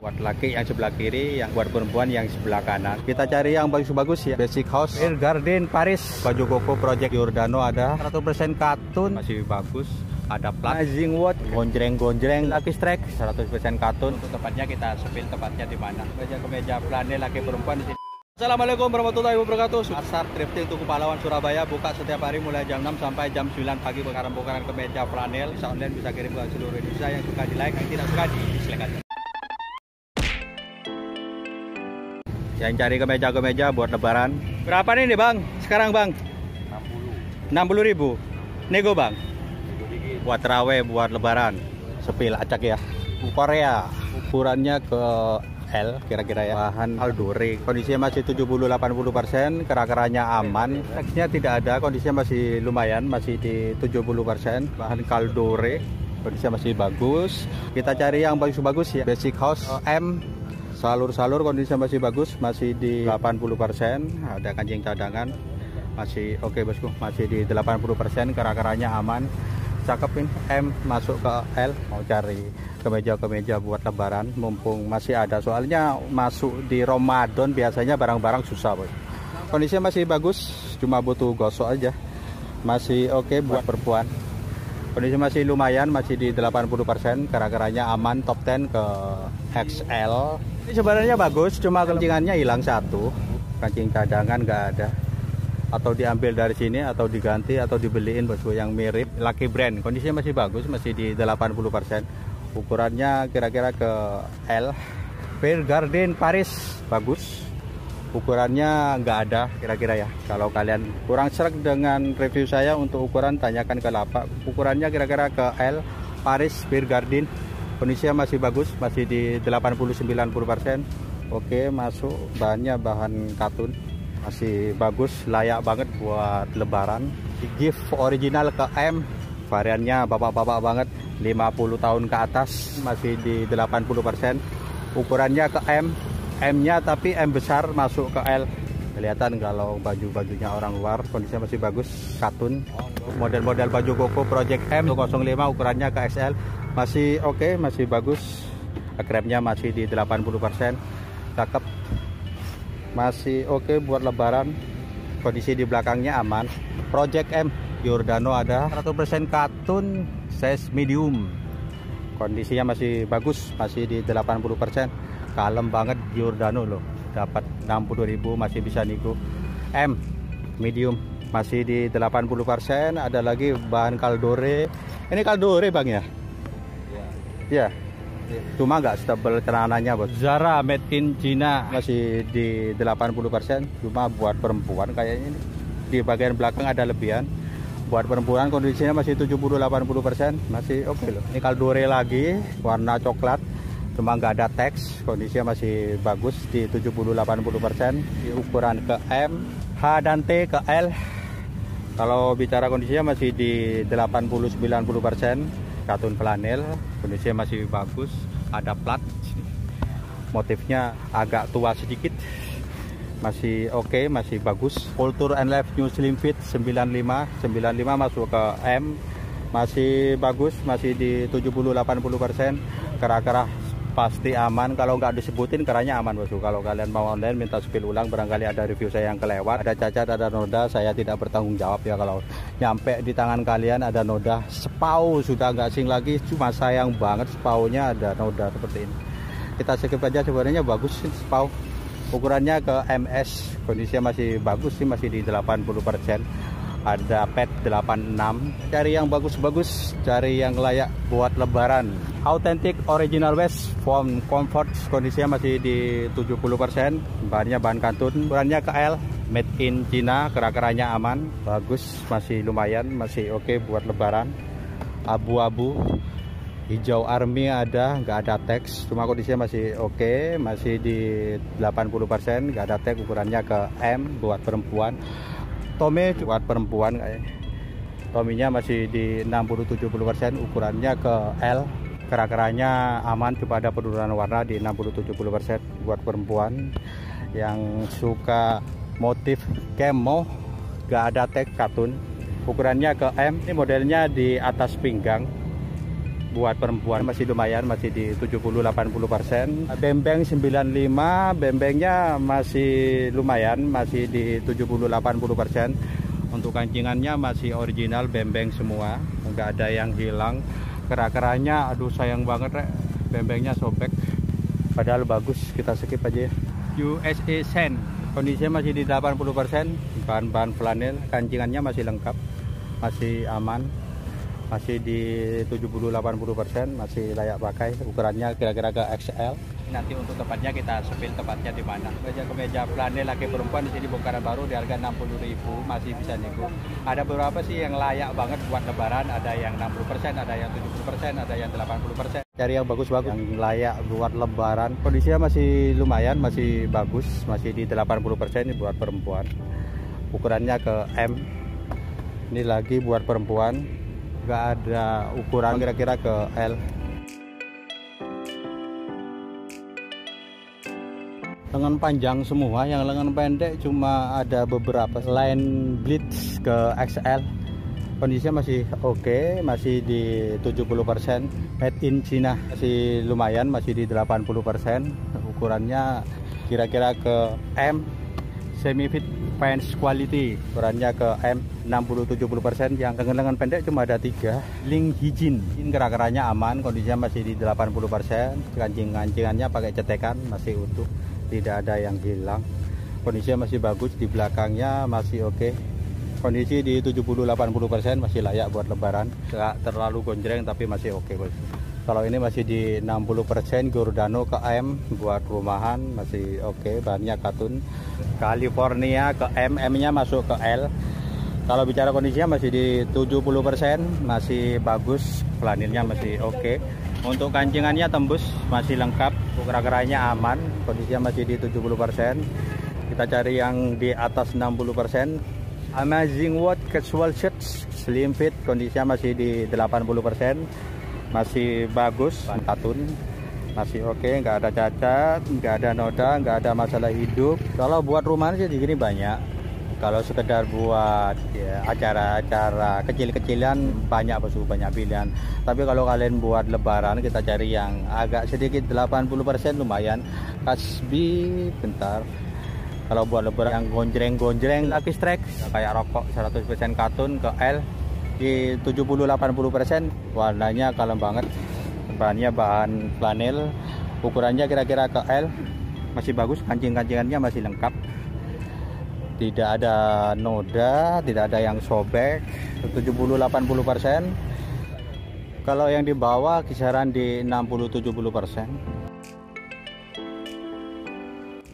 Buat laki yang sebelah kiri, yang buat perempuan yang sebelah kanan. Kita cari yang bagus-bagus ya. Basic House, Beer Garden, Paris. Baju koko Project Giordano ada 100% katun, masih bagus. Ada plat, Amazing Watch, gonjreng-gonjreng, Lucky Strike 100% katun. Untuk tempatnya kita sepil tepatnya di mana. Kemeja flanel laki perempuan di sini. Assalamualaikum warahmatullahi wabarakatuh. Pasar Thrifting Tugu Pahlawan Surabaya buka setiap hari mulai jam 6 sampai jam 9 pagi. Bongkaran-bongkaran kemeja flanel bisa online, bisa kirim ke seluruh Indonesia. Yang suka di like, yang tidak suka di dislike aja. Yang cari kemeja-kemeja buat lebaran. Berapa nih bang? Sekarang bang? 60.000. Nego bang? Buat terawih, buat lebaran. Sepil acak ya. Korea. Ukurannya ke L kira-kira ya. Bahan Caldore. Kondisinya masih 70-80%. Kerak-keraknya aman. Teksnya tidak ada. Kondisinya masih lumayan. Masih di 70%. Bahan Caldore. Kondisinya masih bagus. Kita cari yang bagus-bagus ya. Basic House M. Salur-salur kondisinya masih bagus, masih di 80%. Ada kancing cadangan, masih oke bosku, masih di 80%. Kerak-keraknya aman, cakep ini. M masuk ke L. Mau cari kemeja-kemeja buat lebaran, mumpung masih ada. Soalnya masuk di Ramadan biasanya barang-barang susah bos. Kondisinya masih bagus, cuma butuh gosok aja. Masih oke buat perempuan. Kondisi masih lumayan, masih di 80%. Kerak-keraknya aman, top 10 ke XL. Ini sebenarnya bagus, cuma kencingannya hilang satu. Kancing cadangan nggak ada. Atau diambil dari sini, atau diganti, atau dibeliin bosku yang mirip. Lucky Brand, kondisinya masih bagus, masih di 80%. Ukurannya kira-kira ke L. Beer Garden Paris, bagus. Ukurannya nggak ada kira-kira ya. Kalau kalian kurang serak dengan review saya untuk ukuran, tanyakan ke Lapak. Ukurannya kira-kira ke L. Paris Beer Garden. Kondisinya masih bagus, masih di 80-90%. Oke, masuk. Bahannya bahan katun. Masih bagus, layak banget buat lebaran. Gift original ke M. Variannya bapak-bapak banget, 50 tahun ke atas. Masih di 80%. Ukurannya ke M. M-nya tapi M besar, masuk ke L. Kelihatan kalau baju-bajunya orang luar. Kondisinya masih bagus, katun. Model-model baju koko Project M 05, ukurannya ke XL. Masih oke, masih bagus. Kremnya masih di 80%. Cakep. Masih oke buat lebaran. Kondisi di belakangnya aman. Project M Giordano ada 100% katun, size medium. Kondisinya masih bagus, masih di 80%. Kalem banget Giordano loh. Dapat 60.000, masih bisa nego. M medium masih di 80%. Ada lagi bahan Caldore. Ini Caldore bang ya? Ya. Cuma nggak stable celananya bos. Zara made in China masih di 80%. Cuma buat perempuan kayaknya ini. Di bagian belakang ada lebihan. Buat perempuan kondisinya masih 70-80%. Masih oke loh. Ini Caldore lagi, warna coklat. Cuma nggak ada teks. Kondisinya masih bagus di 70-80%. Di ukuran ke M, H dan T ke L. Kalau bicara kondisinya masih di 80-90%. Katun flanel, kondisinya masih bagus. Ada plat, motifnya agak tua sedikit. Masih oke, masih bagus. Culture and Life New Slim Fit 95 masuk ke M. Masih bagus, masih di 70-80%. Kerak-kerak pasti aman. Kalau nggak disebutin kerannya aman bosku. Kalau kalian mau online minta spill ulang, barangkali ada review saya yang kelewat, ada cacat, ada noda, saya tidak bertanggung jawab ya. Kalau nyampe di tangan kalian ada noda, spau sudah nggak sing lagi, cuma sayang banget spaunya ada noda seperti ini. Kita skip aja, sebenarnya bagus sih spau. Ukurannya ke MS, kondisinya masih bagus sih, masih di 80%. Ada pet 86. Cari yang bagus-bagus, cari yang layak buat lebaran. Authentic original West Foam Comfort, kondisinya masih di 70%. Bahannya bahan katun. Ukurannya ke L, made in China. Kerak-keraknya aman, bagus, masih lumayan, masih oke buat lebaran. Abu-abu hijau army ada, nggak ada teks. Cuma kondisinya masih oke, masih di 80%. Nggak ada teks. Ukurannya ke M buat perempuan. Tommy buat perempuan kayaknya. Tominya masih di 60-70%. Ukurannya ke L. Kerak-keraknya aman, cuma ada penurunan warna di 60-70% buat perempuan. Yang suka motif camo, gak ada tag katun. Ukurannya ke M. Ini modelnya di atas pinggang. Buat perempuan masih lumayan, masih di 70-80%. Bembeng 95, bembengnya masih lumayan, masih di 70-80%. Untuk kancingannya masih original bembeng semua, nggak ada yang hilang. Kerak-kerannya aduh sayang banget rek, bembengnya sobek. Padahal bagus, kita skip aja ya. USA Sen, kondisinya masih di 80%, bahan-bahan flanel, kancingannya masih lengkap, masih aman. Masih di 70-80%, masih layak pakai. Ukurannya kira-kira ke XL. Nanti untuk tempatnya kita sepil tempatnya di mana. Kemeja flanel laki perempuan di sini bongkaran baru di harga 60.000, masih bisa nego. Ada beberapa sih yang layak banget buat lebaran, ada yang 60%, ada yang 70%, ada yang 80%. Cari yang bagus-bagus, yang layak buat lebaran. Kondisinya masih lumayan, masih bagus, masih di 80% ini buat perempuan. Ukurannya ke M. Ini lagi buat perempuan. Nggak ada ukuran, kira-kira ke L. Lengan panjang semua, yang lengan pendek cuma ada beberapa. Line blitz ke XL. Kondisinya masih oke, masih di 70%. Made in China masih lumayan, masih di 80%. Ukurannya kira-kira ke M. Semi fit pants quality, ukurannya ke M. 60-70%. Yang lengan pendek cuma ada 3. Link hijin, kerak-kerannya aman, kondisinya masih di 80%. Kancing-kancingannya pakai cetekan masih utuh, tidak ada yang hilang. Kondisinya masih bagus, di belakangnya masih oke. Kondisi di 70-80%, masih layak buat lebaran. Nggak terlalu gonjreng tapi masih oke. Kalau ini masih di 60%, Giordano ke M buat rumahan, masih oke. Bahannya katun. California ke M, M-nya masuk ke L. Kalau bicara kondisinya masih di 70%, masih bagus, flanelnya masih oke. Untuk kancingannya tembus, masih lengkap, kerak-kerannya aman, kondisinya masih di 70%. Kita cari yang di atas 60%. Amazing Watch casual shirts, slim fit, kondisinya masih di 80%, masih bagus, katun, masih oke, nggak ada cacat, nggak ada noda, nggak ada masalah hidup. Kalau buat rumahan sih di sini banyak. Kalau sekedar buat ya, acara-acara kecil-kecilan banyak pilihan. Tapi kalau kalian buat lebaran, kita cari yang agak sedikit 80% lumayan. Kasbi bentar. Kalau buat lebaran yang gonjreng-gonjreng, Lucky Strike kayak rokok 100% katun ke L di 70-80%. Warnanya kalem banget. Bahannya bahan flanel. Ukurannya kira-kira ke L. Masih bagus, kancing-kancingannya masih lengkap. Tidak ada noda, tidak ada yang sobek, 70-80%. Kalau yang di bawah kisaran di 60-70%.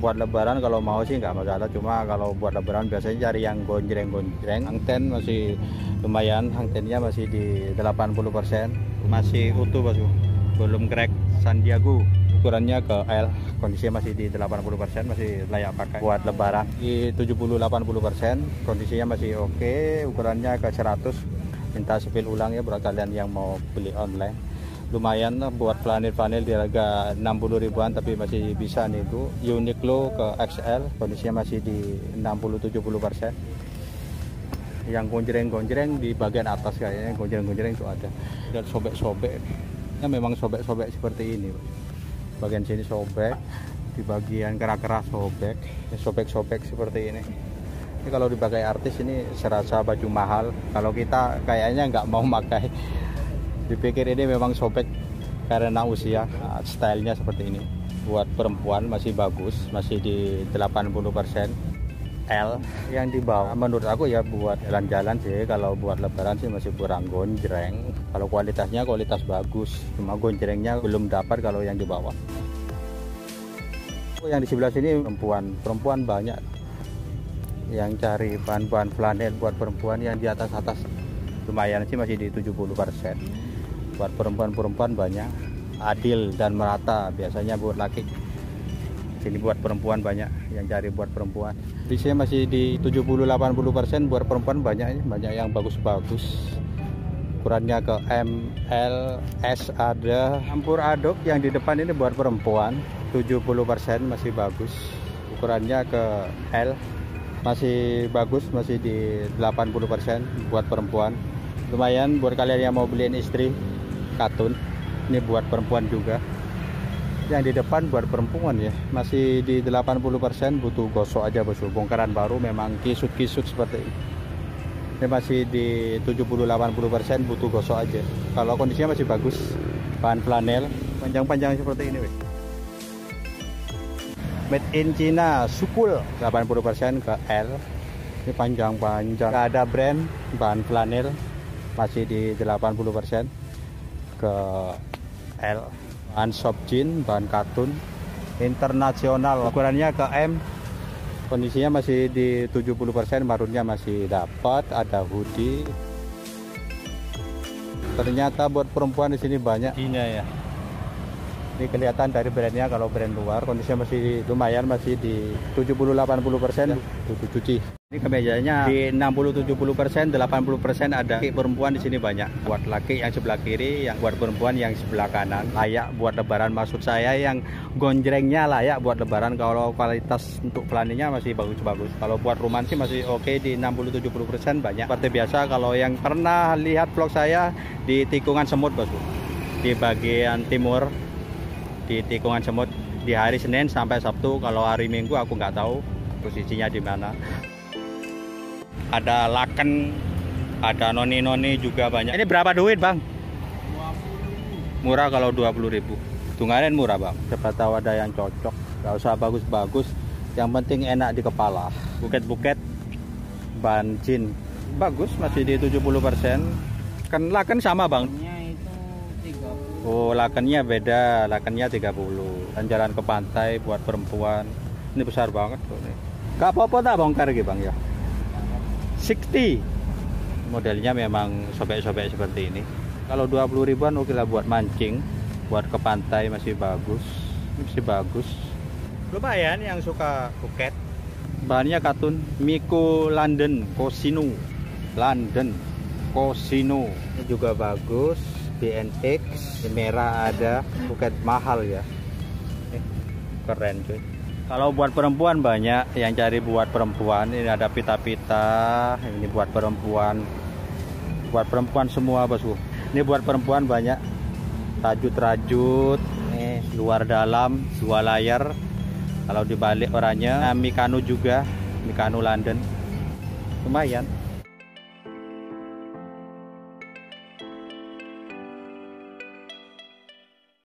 Buat lebaran kalau mau sih nggak masalah, cuma kalau buat lebaran biasanya cari yang gonjreng-gonjreng. Hangten masih lumayan, hangtennya masih di 80%, masih utuh bos, belum crack. Sandiago ukurannya ke L, kondisinya masih di 80%, masih layak pakai buat lebaran. Di 70-80%, kondisinya masih oke, ukurannya ke 100. Minta sepil ulang ya buat kalian yang mau beli online. Lumayan buat flanel-flanel di harga 60 ribuan, tapi masih bisa nih itu. Uniqlo ke XL, kondisinya masih di 60-70%. Yang gonjreng-gonjreng di bagian atas kayaknya, gonjreng-gonjreng itu ada. Dan sobek-sobek. Ya memang sobek-sobek seperti ini, bagian sini sobek, di bagian kerak-kerak sobek, sobek-sobek seperti ini. Ini kalau dipakai artis ini serasa baju mahal, kalau kita kayaknya nggak mau pakai. Dipikir ini memang sobek karena usia. Nah, stylenya seperti ini. Buat perempuan masih bagus, masih di 80%. L yang di bawah menurut aku ya buat jalan-jalan sih. Kalau buat lebaran sih masih kurang gonjreng. Kalau kualitasnya kualitas bagus, cuma gonjrengnya belum dapat kalau yang di bawah. Yang di sebelah sini perempuan banyak yang cari bahan-bahan flanel buat perempuan. Yang di atas lumayan sih masih di 70%. Buat perempuan banyak, adil dan merata. Biasanya buat laki, sini buat perempuan banyak yang cari buat perempuan. Di sini masih di 70-80%, buat perempuan banyak yang bagus-bagus. Ukurannya ke M, L, S ada. Campur aduk yang di depan ini buat perempuan, 70% masih bagus. Ukurannya ke L, masih bagus, masih di 80% buat perempuan. Lumayan buat kalian yang mau beliin istri. katun. Ini buat perempuan juga. Yang di depan buat perempuan ya, masih di 80%, butuh gosok aja bosku. Bongkaran baru memang kisut-kisut seperti ini. Ini masih di 70-80%, butuh gosok aja. Kalau kondisinya masih bagus, bahan flanel, panjang-panjang seperti ini weh. Made in China, Sukul 80% ke L. Ini panjang-panjang. Gak ada brand, bahan flanel masih di 80% ke L. Bahan soft jean, bahan katun internasional, ukurannya ke M. Kondisinya masih di 70%, marunnya masih dapat, ada hoodie. Ternyata buat perempuan di sini banyak ini ya. Ini kelihatan dari brandnya. Kalau brand luar kondisinya masih lumayan, masih di 70-80%, butuh cuci. Ini kemejanya di 60-70%, 80% ada. Perempuan di sini banyak. Buat laki yang sebelah kiri, yang buat perempuan yang sebelah kanan. Layak buat lebaran, maksud saya yang gonjrengnya layak buat lebaran. Kalau kualitas untuk flanelnya masih bagus-bagus. Kalau buat rumahan sih masih oke, di 60-70% banyak. Seperti biasa, kalau yang pernah lihat vlog saya di tikungan semut bosku, di bagian timur, di tikungan semut, di hari Senin sampai Sabtu. Kalau hari Minggu aku nggak tahu posisinya di mana. Ada laken, ada noni-noni juga banyak. Ini berapa duit bang? 20. Murah kalau 20.000. Tunggalan murah bang. Siapa tahu ada yang cocok. Gak usah bagus-bagus, yang penting enak di kepala. Buket-buket bahan jean bagus, masih di 70%. Kan laken sama bang? Oh, lakennya beda, lakennya 30. Dan jalan ke pantai buat perempuan. Ini besar banget tuh nih. Gak apa-apa tak bongkar gitu bang ya. 60. Modelnya memang sobek-sobek seperti ini. Kalau 20 ribuan oke lah buat mancing, buat ke pantai masih bagus. Masih bagus. Lumayan yang suka buket. Bahannya katun, Miko London, Cosino. London, Cosino. Ini juga bagus. BNX, merah ada, buket mahal ya. Keren cuy. Kalau buat perempuan banyak yang cari buat perempuan. Ini ada pita-pita, ini buat perempuan. Buat perempuan semua bosku. Ini buat perempuan banyak. Rajut-rajut, luar dalam, 2 layar. Kalau dibalik oranye, Mikano juga, Mikano London. Lumayan.